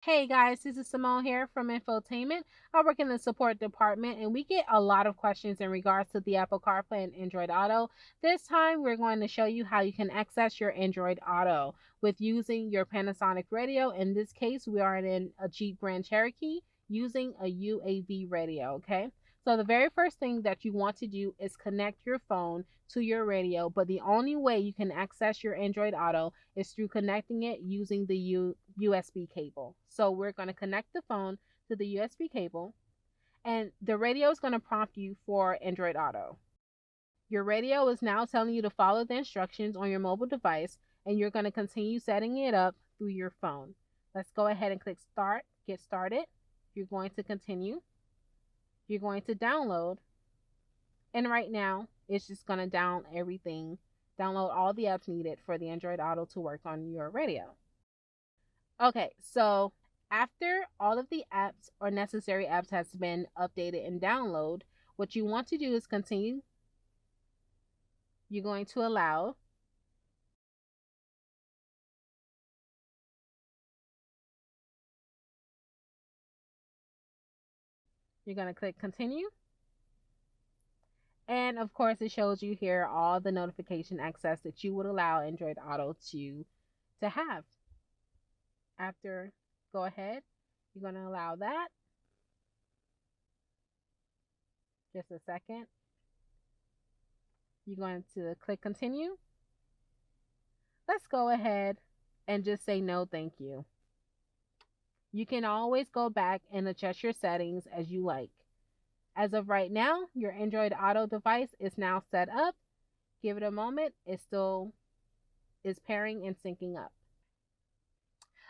Hey guys, this is Simone here from Infotainment. I work in the support department and we get a lot of questions in regards to the Apple CarPlay and Android Auto. This time we're going to show you how you can access your Android Auto with using your Panasonic radio. In this case, we are in a Jeep Grand Cherokee using a UAV radio, okay? So the very first thing that you want to do is connect your phone to your radio, but the only way you can access your Android Auto is through connecting it using the USB cable. So we're going to connect the phone to the USB cable, and the radio is going to prompt you for Android Auto. Your radio is now telling you to follow the instructions on your mobile device, and you're going to continue setting it up through your phone. Let's go ahead and click Start, Get Started. You're going to continue. You're going to download, and right now it's just going to download all the apps needed for the Android Auto to work on your radio. Okay, so after all of the apps or necessary apps has been updated and download, what you want to do is continue. You're going to allow. You're going to click continue. And of course, it shows you here all the notification access that you would allow Android Auto to have. After, go ahead. You're going to allow that. Just a second. You're going to click continue. Let's go ahead and just say no, thank you. You can always go back and adjust your settings as you like. As of right now, your Android Auto device is now set up. Give it a moment. It still is pairing and syncing up.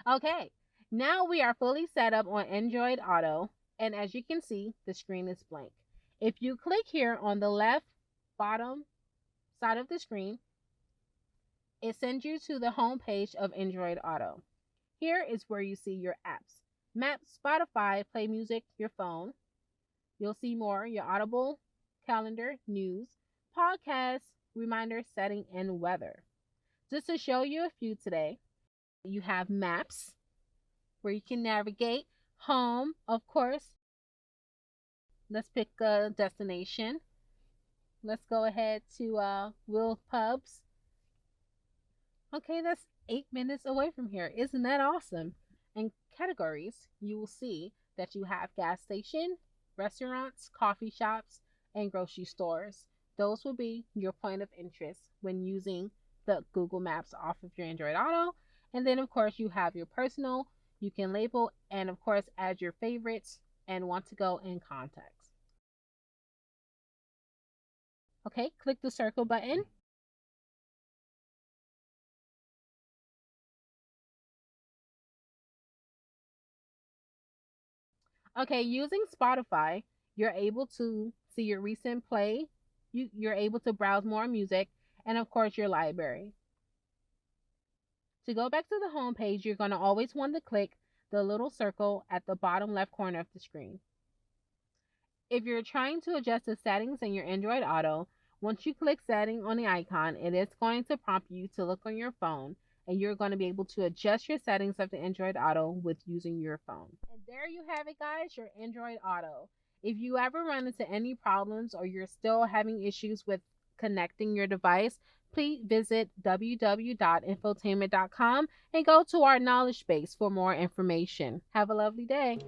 Okay, now we are fully set up on Android Auto, and as you can see, the screen is blank. If you click here on the left bottom side of the screen, it sends you to the home page of Android Auto. Here is where you see your apps. Maps, Spotify, Play Music, your phone. You'll see more, your Audible, calendar, news, podcasts, reminders, setting, and weather. Just to show you a few today, you have maps where you can navigate. Home, of course. Let's pick a destination. Let's go ahead to Will Pubs. Okay, that's 8 minutes away from here. Isn't that awesome? And categories, you will see that you have gas station, restaurants, coffee shops, and grocery stores. Those will be your point of interest when using the Google Maps off of your Android Auto. And then, of course, you have your personal. You can label and, of course, add your favorites and want to go in contacts. Okay, click the circle button. Okay, using Spotify, you're able to see your recent play. You're able to browse more music and, of course, your library. To go back to the home page, you're going to always want to click the little circle at the bottom left corner of the screen. If you're trying to adjust the settings in your Android Auto, once you click setting on the icon, it is going to prompt you to look on your phone, and you're going to be able to adjust your settings of the Android Auto with using your phone. And there you have it, guys, your Android Auto. If you ever run into any problems or you're still having issues with connecting your device, please visit www.infotainment.com and go to our knowledge base for more information. Have a lovely day.